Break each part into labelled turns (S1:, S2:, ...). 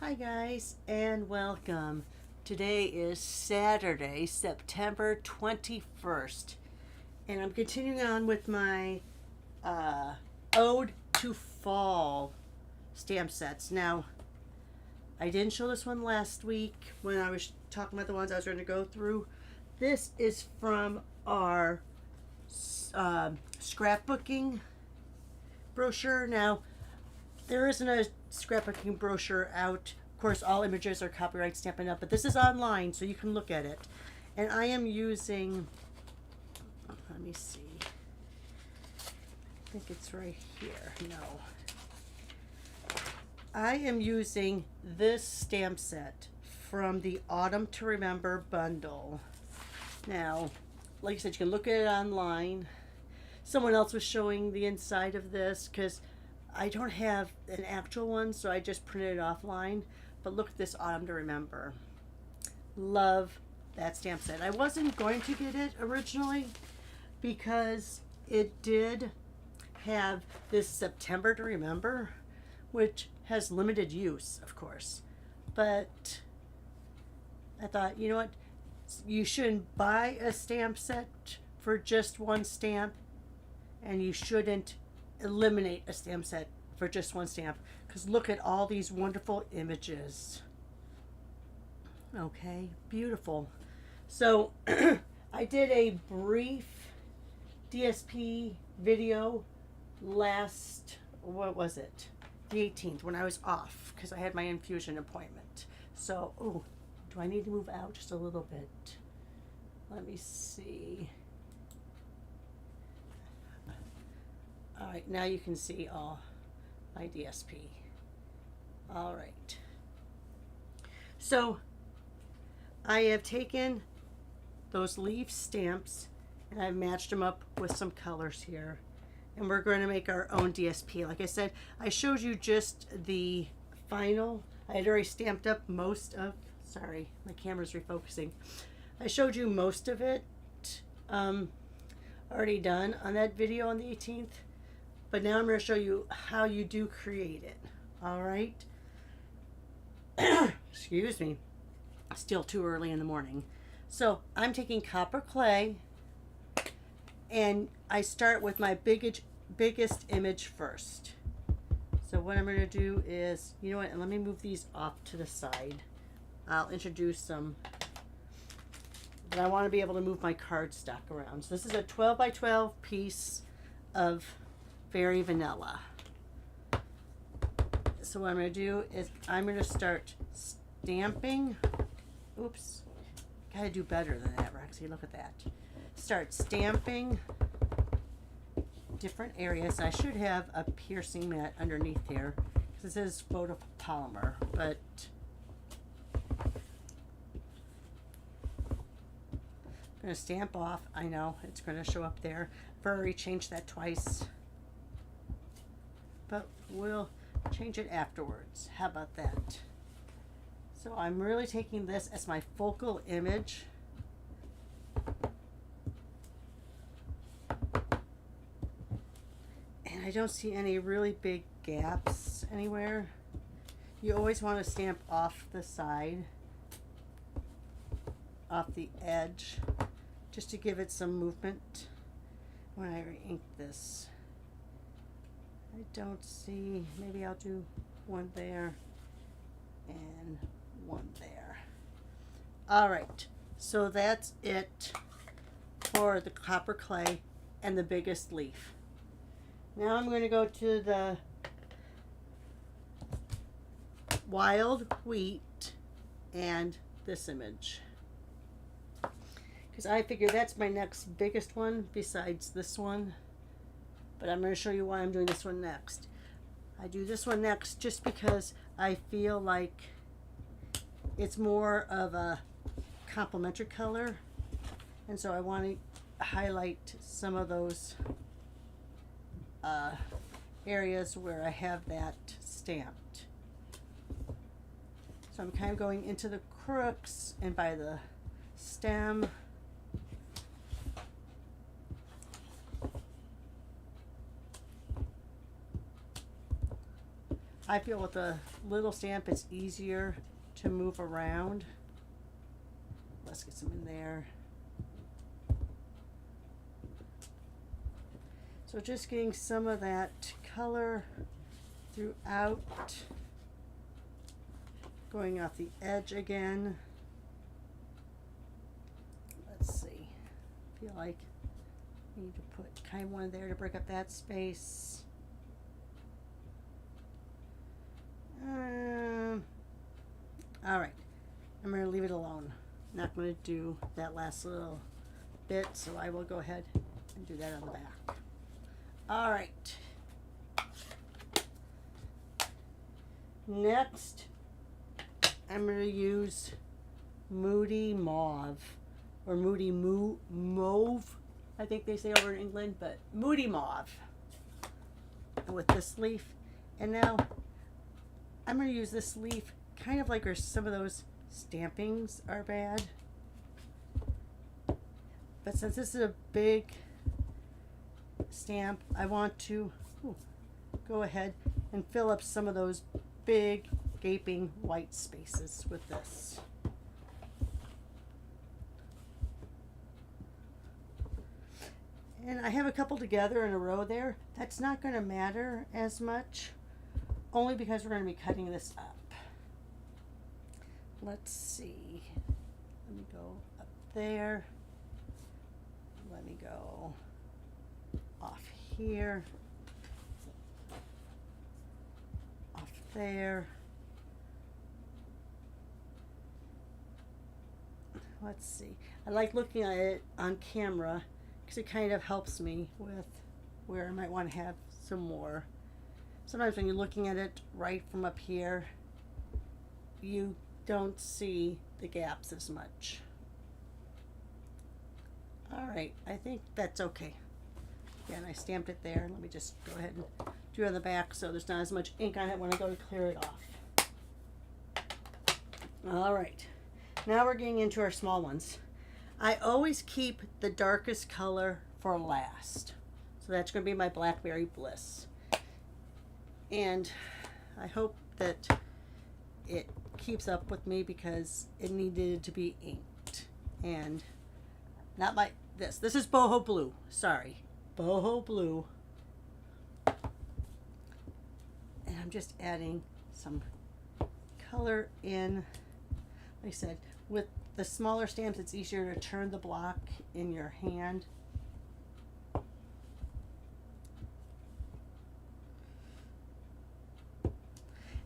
S1: Hi guys and welcome. Today is Saturday, September 21st, and I'm continuing on with my Ode to Fall stamp sets. Now, I didn't show this one last week when I was talking about the ones I was going to go through. This is from our scrapbooking brochure. Now, there isn't a scrapbooking brochure out. Of course, all images are copyright stamped up, but this is online, so you can look at it. And I am using, let me see, I think it's right here. No. I am using this stamp set from the Autumn to Remember bundle. Now, like I said, you can look at it online. Someone else was showing the inside of this because I don't have an actual one, so I just printed it offline. But look at this Autumn to Remember. Love that stamp set. I wasn't going to get it originally because it did have this September to Remember, which has limited use, of course. But I thought, you know what? You shouldn't buy a stamp set for just one stamp, and you shouldn't eliminate a stamp set for just one stamp, because look at all these wonderful images. Okay, beautiful. So I did a brief DSP video last, what was it, the 18th, when I was off because I had my infusion appointment. So, oh, do I need to move out just a little bit? Let me see. All right, now you can see all my DSP. All right. So I have taken those leaf stamps and I've matched them up with some colors here. And we're going to make our own DSP. Like I said, I showed you just the final. I had already stamped up most of, sorry, my camera's refocusing. I showed you most of it already done on that video on the 18th. But now I'm going to show you how you do create it. All right. Excuse me. Still too early in the morning. So I'm taking copper clay, and I start with my biggest image first. So what I'm going to do is, you know what, and let me move these off to the side. I'll introduce some, but I want to be able to move my cardstock around. So this is a 12 by 12 piece of Fairy Vanilla. So what I'm going to do is I'm going to start stamping. Oops. Got to do better than that, Roxy. Look at that. Start stamping different areas. I should have a piercing mat underneath here because this is photopolymer, but I'm going to stamp off. I know it's going to show up there. I've already changed that twice, but we'll change it afterwards. How about that? So I'm really taking this as my focal image. And I don't see any really big gaps anywhere. You always want to stamp off the side, off the edge, just to give it some movement. When I re-ink this, I don't see, maybe I'll do one there and one there. All right, so that's it for the copper clay and the biggest leaf. Now I'm going to go to the wild wheat and this image, because I figure that's my next biggest one besides this one. But I'm going to show you why I'm doing this one next. I do this one next just because I feel like it's more of a complementary color, and so I want to highlight some of those areas where I have that stamped. So I'm kind of going into the crooks and by the stem. I feel with a little stamp it's easier to move around. Let's get some in there. So just getting some of that color throughout, going off the edge again. Let's see, I feel like I need to put kind of one there to break up that space. All right, I'm going to leave it alone. Not going to do that last little bit, so I will go ahead and do that on the back. All right. Next, I'm going to use Moody Mauve, or Moody Mauve, I think they say over in England, but Moody Mauve with this leaf. And now I'm going to use this leaf kind of like where some of those stampings are bad. But since this is a big stamp, I want to go ahead and fill up some of those big gaping white spaces with this. And I have a couple together in a row there. That's not going to matter as much, only because we're going to be cutting this up. Let's see. Let me go up there. Let me go off here. Off there. Let's see. I like looking at it on camera because it kind of helps me with where I might want to have some more. Sometimes when you're looking at it right from up here, you don't see the gaps as much. All right, I think that's okay. Again, I stamped it there. Let me just go ahead and do it on the back so there's not as much ink on it when I go to clear it off. All right, now we're getting into our small ones. I always keep the darkest color for last. So that's going to be my Blackberry Bliss. And I hope that it keeps up with me because it needed to be inked. And not like this. This is Boho Blue. Sorry. Boho Blue. And I'm just adding some color in. Like I said, with the smaller stamps, it's easier to turn the block in your hand.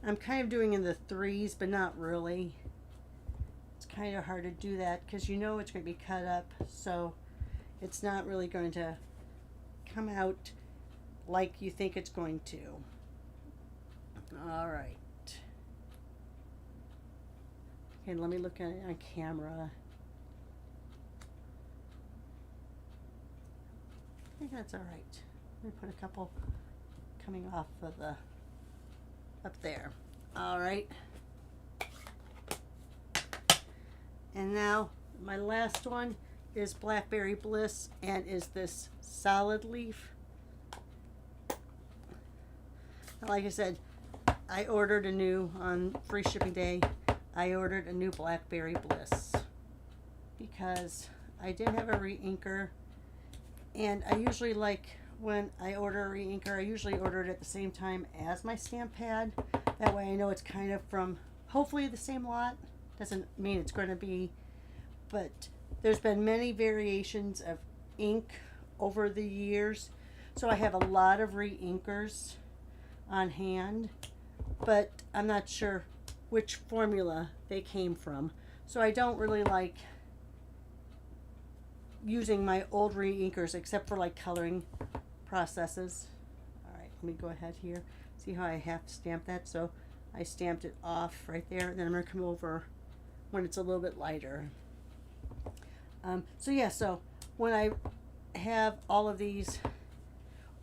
S1: I'm kind of doing in the threes, but not really. It's kind of hard to do that because you know it's going to be cut up, so it's not really going to come out like you think it's going to. All right. Okay, let me look at it on camera. I think that's all right. Let me put a couple coming off of the up there. All right. And now my last one is Blackberry Bliss and is this solid leaf. Like I said, I ordered a new on free shipping day. I ordered a new Blackberry Bliss because I didn't have a re-inker, and I usually like when I order a re-inker, I usually order it at the same time as my stamp pad. That way I know it's kind of from hopefully the same lot. Doesn't mean it's going to be, but there's been many variations of ink over the years, so I have a lot of re-inkers on hand, but I'm not sure which formula they came from, so I don't really like using my old re-inkers except for like coloring processes. All right, let me go ahead here. See how I have to stamp that? So I stamped it off right there, and then I'm going to come over when it's a little bit lighter. So yeah, so when I have all of these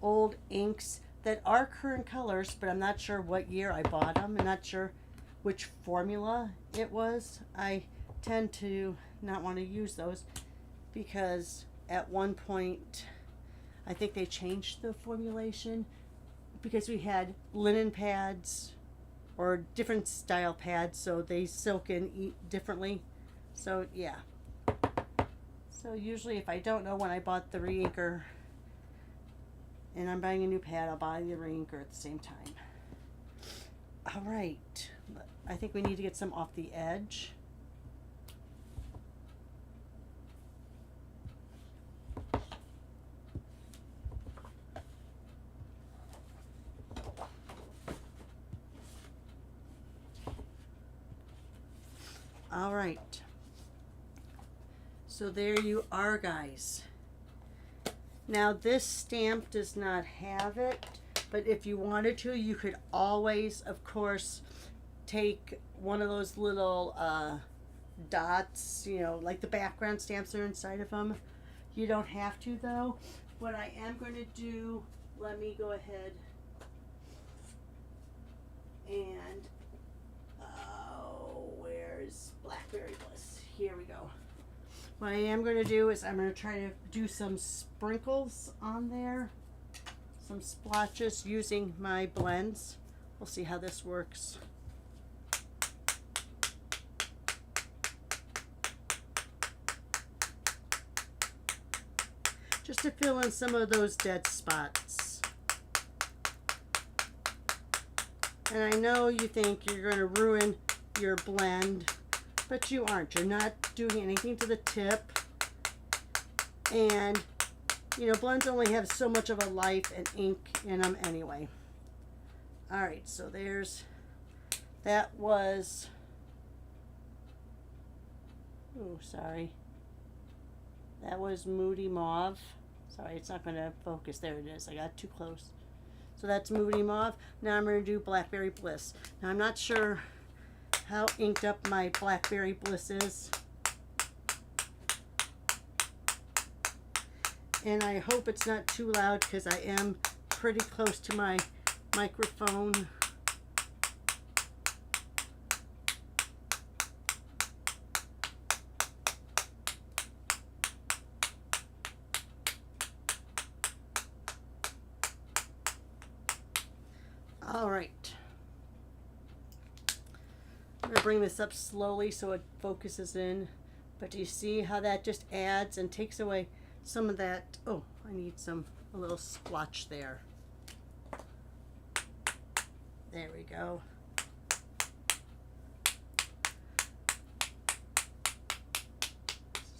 S1: old inks that are current colors, but I'm not sure what year I bought them, I'm not sure which formula it was, I tend to not want to use those because at one point I think they changed the formulation because we had linen pads or different style pads, so they soak in differently. So yeah. So usually if I don't know when I bought the re-inker and I'm buying a new pad, I'll buy the re-inker at the same time. All right, I think we need to get some off the edge. All right. So there you are, guys. Now this stamp does not have it, but if you wanted to, you could always, of course, take one of those little dots, you know, like the background stamps are inside of them. You don't have to though. What I am going to do, let me go ahead and, where's Blackberry Bliss? Here we go. What I am going to do is I'm going to try to do some sprinkles on there, some splotches using my blends. We'll see how this works. Just to fill in some of those dead spots. And I know you think you're going to ruin your blend, but you aren't. You're not doing anything to the tip. And, you know, blends only have so much of a life and ink in them anyway. All right, so that was, oh, sorry. That was Moody Mauve. Sorry, it's not going to focus. There it is. I got too close. So that's Moody Mauve. Now I'm going to do Blackberry Bliss. Now I'm not sure how inked up my Blackberry Bliss is. And I hope it's not too loud because I am pretty close to my microphone. All right. I'm going to bring this up slowly so it focuses in. But do you see how that just adds and takes away some of that? Oh, I need a little splotch there. There we go.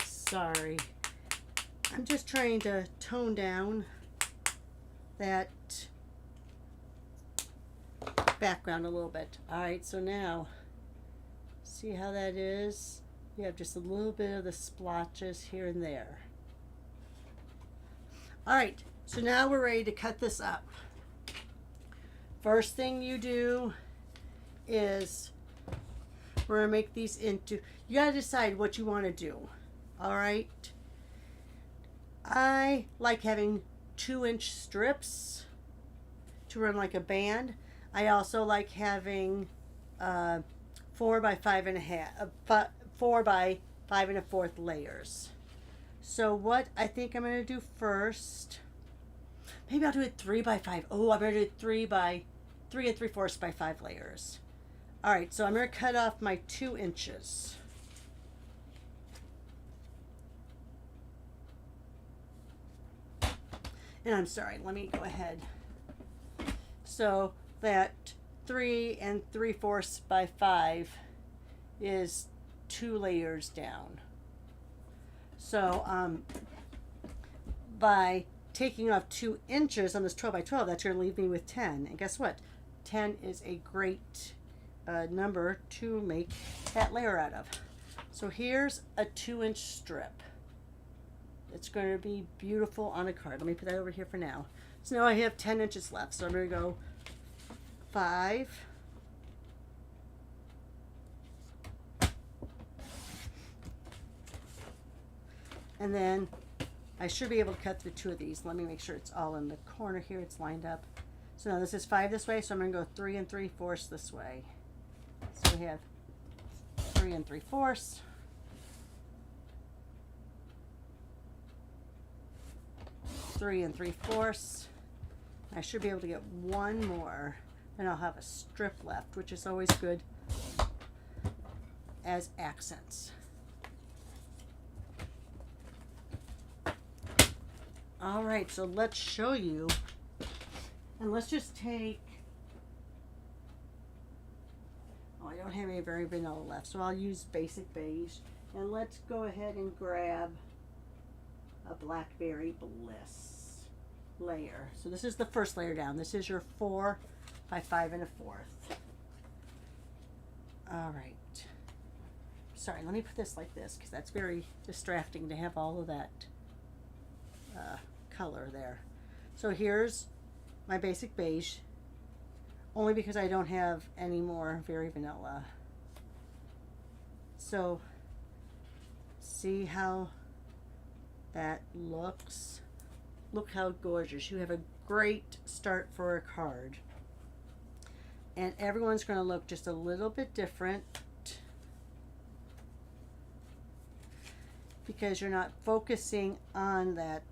S1: Sorry. I'm just trying to tone down that background a little bit. All right, so now see how that is? You have just a little bit of the splotches here and there. All right, so now we're ready to cut this up. First thing you do is we're gonna make these into, you gotta decide what you wanna do. All right. I like having 2-inch strips to run like a band. I also like having 4 by 5.5, 4 by 5 1/4 layers. So what I think I'm going to do first, maybe I'll do it 3 by 5. Oh, I'm going to do it 3 3 3/4 by 5 layers. All right, so I'm going to cut off my 2 inches. And I'm sorry, let me go ahead. So that 3 3/4 by 5 is 2 layers down. So by taking off 2 inches on this 12 by 12, that's going to leave me with 10. And guess what? 10 is a great number to make that layer out of. So here's a 2-inch strip. It's going to be beautiful on a card. Let me put that over here for now. So now I have 10 inches left. So I'm going to go 5, and then I should be able to cut through 2 of these. Let me make sure it's all in the corner here. It's lined up. So now this is 5 this way, so I'm going to go 3 3/4 this way. So we have 3 3/4. 3 3/4. I should be able to get one more. and I'll have a strip left, which is always good as accents. All right, so let's show you, and let's just take, oh, I don't have any very vanilla left, so I'll use basic beige, and let's go ahead and grab a Blackberry Bliss layer. So this is the first layer down. This is your 4 by 5 1/4. All right. Sorry, let me put this like this because that's very distracting to have all of that color there. So here's my basic beige, only because I don't have any more very vanilla. So see how that looks? Look how gorgeous. You have a great start for a card. And everyone's going to look just a little bit different because you're not focusing on that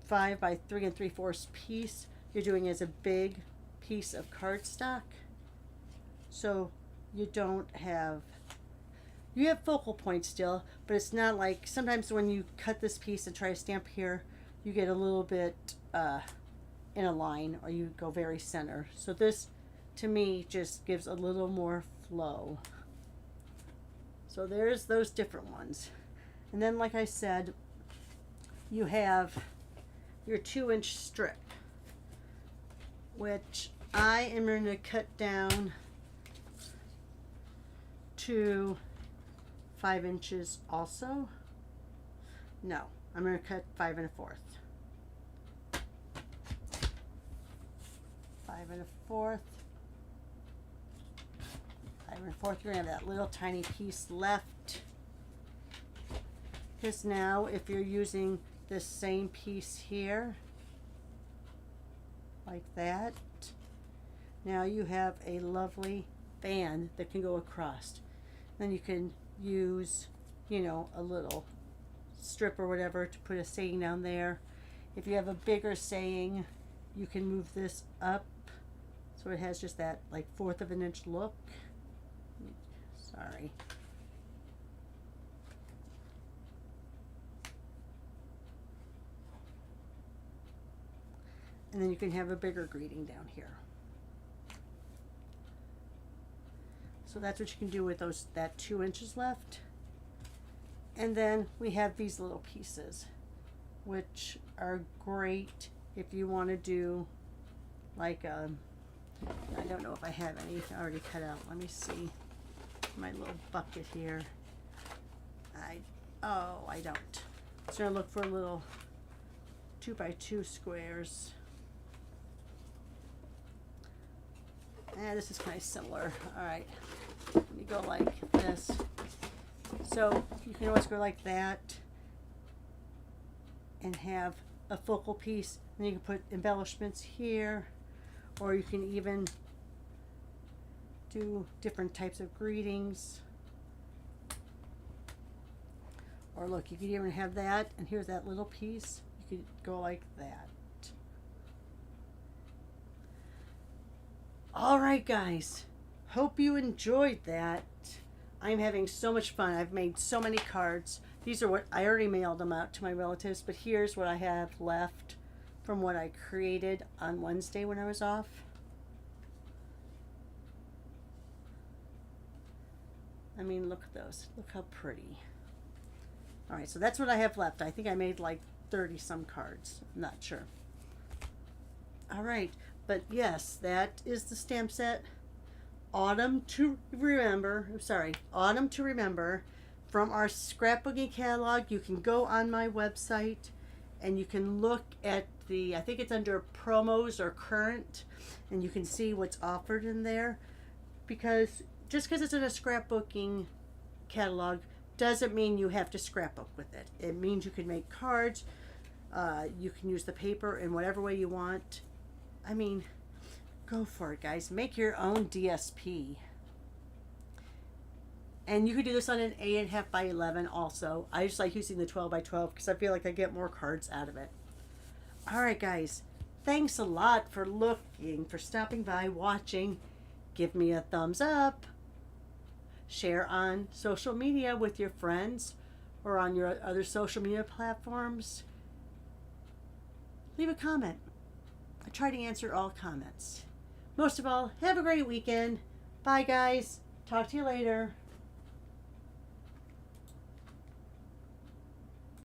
S1: 5 by 3 3/4 piece. You're doing it as a big piece of cardstock. So you don't have, you have focal points still, but it's not like sometimes when you cut this piece and try to stamp here, you get a little bit in a line, or you go very center. So this to me just gives a little more flow. So there's those different ones. And then like I said, you have your 2-inch strip, which I am going to cut down to 5 inches also. No, I'm going to cut 5 1/4. 5 1/4. 5 1/4. You're going to have that little tiny piece left. Because now if you're using this same piece here, like that, now you have a lovely band that can go across. Then you can use, you know, a little strip or whatever to put a saying down there. If you have a bigger saying, you can move this up so it has just that like 1/4 of an inch look. Sorry. And then you can have a bigger greeting down here. So that's what you can do with those, that 2 inches left. And then we have these little pieces, which are great if you want to do like I don't know if I have any already cut out. Let me see my little bucket here. I don't. So I look for little 2 by 2 squares. This is kind of similar. All right, let me go like this. So you can always go like that and have a focal piece. And you can put embellishments here, or you can even do different types of greetings. Or look, you could even have that, and here's that little piece. You could go like that. All right, guys, hope you enjoyed that. I'm having so much fun. I've made so many cards. These are what I already mailed them out to my relatives, but here's what I have left from what I created on Wednesday when I was off. I mean, look at those. Look how pretty. All right, so that's what I have left. I think I made like 30 some cards. I'm not sure. All right. But yes, that is the stamp set, Autumn to Remember, Autumn to Remember, from our scrapbooking catalog. You can go on my website and you can look at the, I think it's under promos or current, and you can see what's offered in there. Because just because it's in a scrapbooking catalog doesn't mean you have to scrapbook with it. It means you can make cards, you can use the paper in whatever way you want. I mean, go for it, guys. Make your own DSP. And you could do this on an 8.5 by 11 also. I just like using the 12 by 12 because I feel like I get more cards out of it. All right, guys. thanks a lot for looking, for stopping by, watching. Give me a thumbs up. Share on social media with your friends or on your other social media platforms. Leave a comment. I try to answer all comments. Most of all, have a great weekend. Bye, guys. Talk to you later.